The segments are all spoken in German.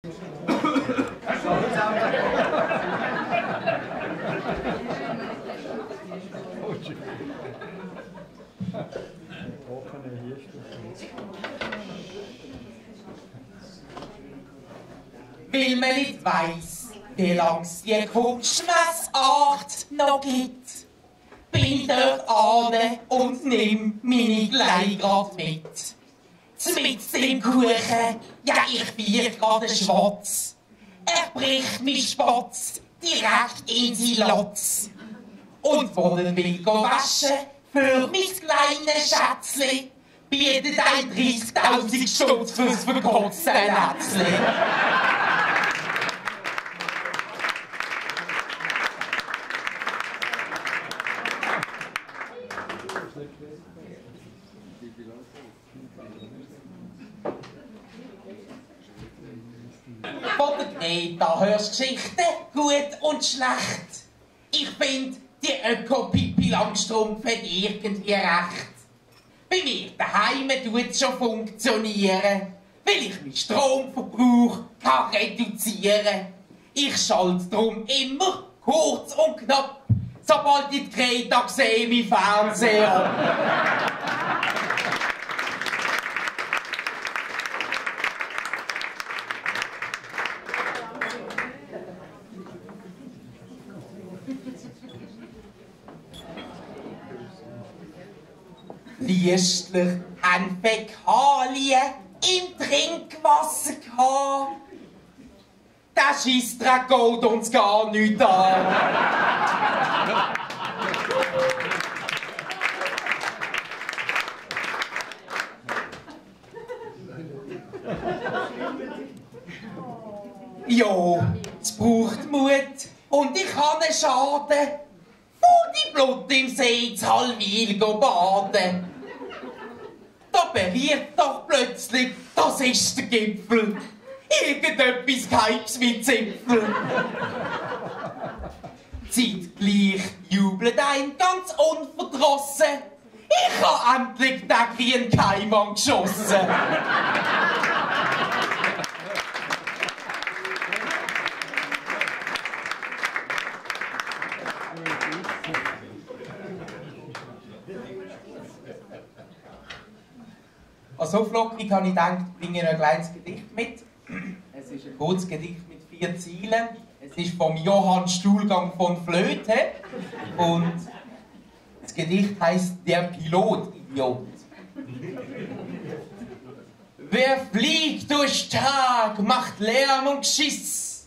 Weil man nicht weiss, wie lang es die Kunstmessart noch gibt, bin ich dort ane und nimm meine Glei grad mit. Mit dem Kuchen, ja ich bier grad den Schwatz. Er bricht mich Spatz direkt in die Lotz. Und wo er will waschen für mein kleines Schätzli, bietet ein 30.000 Stutz fürs verkotzte Lätzli. Von der Greta hörst Geschichten, gut und schlecht. Ich find, die Öko-Pippi Langstrumpf hat irgendwie recht. Bei mir daheim tut's schon funktionieren, weil ich meinen Stromverbrauch kann reduzieren. Ich schalte drum immer kurz und knapp, sobald ich die Greta sehe, mein Fernseher. Liestler haben Fäkalien im Trinkwasser gehabt. Der Scheissdreck geht uns gar nicht an. Ja, es braucht Mut und ich habe einen Schaden. Wo die Blut im See zu Hallwil baden. Da berührt doch plötzlich, das ist der Gipfel. Irgendetwas Geheimes mit Zipfel. Zeitgleich jubelt ein ganz unverdrossen. Ich habe endlich den grünen Keim geschossen. Als Auflockerung habe ich gedacht, ich bringe ein kleines Gedicht mit. Es ist ein kurzes Gedicht mit 4 Zeilen. Es ist vom Johann Stuhlgang von Flöte. Und das Gedicht heißt Der Pilot-Idiot. Wer fliegt durch Tag, macht Lärm und Geschiss.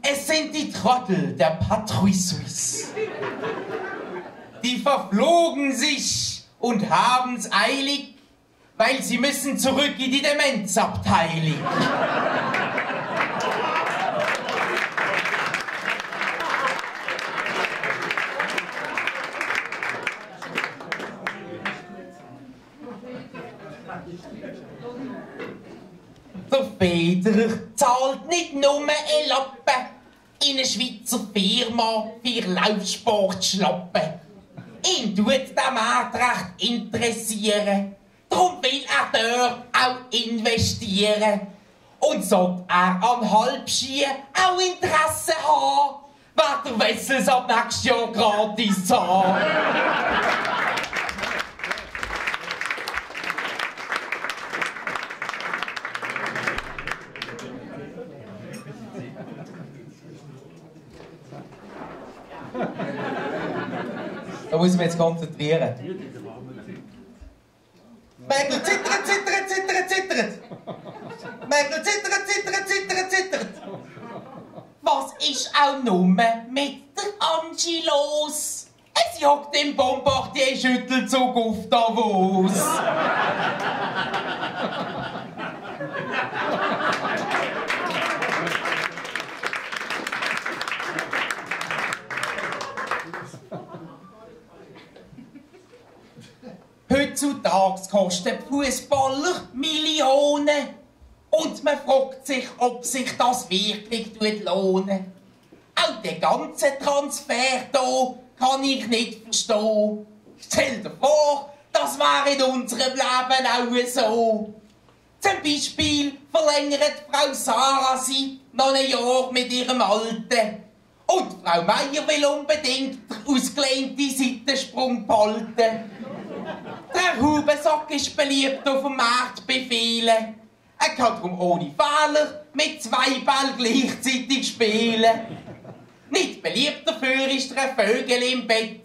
Es sind die Trottel der Patrouille Suisse. Die verflogen sich und haben's eilig, weil sie müssen zurück in die Demenzabteilung. Der Federer zahlt nicht nur ein Lappen in eine Schweizer Firma für Laufsportschlappen. Ihn tut der Markt recht interessieren. Darum will er dort auch investieren. Und sollte er an Halbski auch Interesse haben, wird der Wessels ab nächstes Jahr gratis zahlen. Da muss ich mich jetzt konzentrieren. Mägel zittert, zittert, zittert, zittert. Mägel zittert, zittert, zittert, zittert. Was ist auch nur mit der Angie los? Es jagt im Bombardier Schüttelzug auf Davos. Heutzutage kosten Fußballer Millionen. Und man fragt sich, ob sich das wirklich lohnt. Auch den ganzen Transfer hier kann ich nicht verstehen. Stell dir vor, das wäre in unserem Leben auch so. Zum Beispiel verlängert Frau Sarah sie noch ein Jahr mit ihrem Alten. Und Frau Meier will unbedingt den ausgelehnten Seitensprung behalten. Der Hubensack ist beliebt auf dem Markt befehlen. Er kann darum ohne Fehler mit 2 Bällen gleichzeitig spielen. Nicht beliebt dafür ist der Vögel im Bett.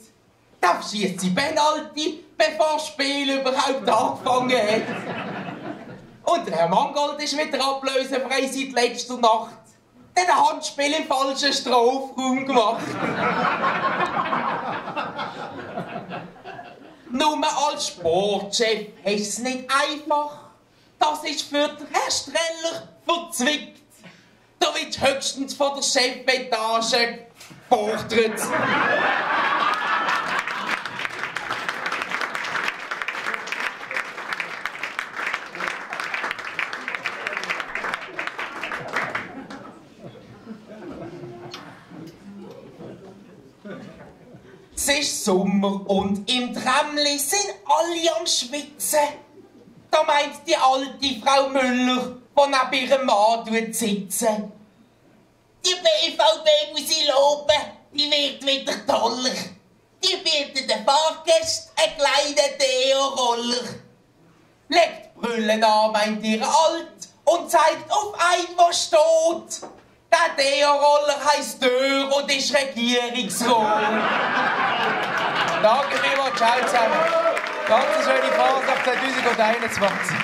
Da schießt sie Penalty, bevor das Spiel überhaupt angefangen hat. Und der Herr Mangold ist wieder ablösefrei seit letzter Nacht. Der hat ein Handspiel im falschen Strafraum gemacht. Nur als Sportchef hast du es nicht einfach. Das ist für den Herr Streller verzwickt. Da wird höchstens von der Chefetage gefordert. Es ist Sommer und im Tramli sind alle am Schwitzen. Da meint die alte Frau Müller, die neben ihrem Mann sitzen. Die BVB muss ich loben, die wird wieder toller. Die bietet den Fahrgästen einen kleinen Deo-Roller. Legt Brüllen an, meint ihre Alt, und zeigt auf einen, der steht. Der Deo-Roller heisst Dörr und ist Regierungsrat. Danke vielmals, ciao zusammen. Ganz eine schöne Fahrt nach 2021.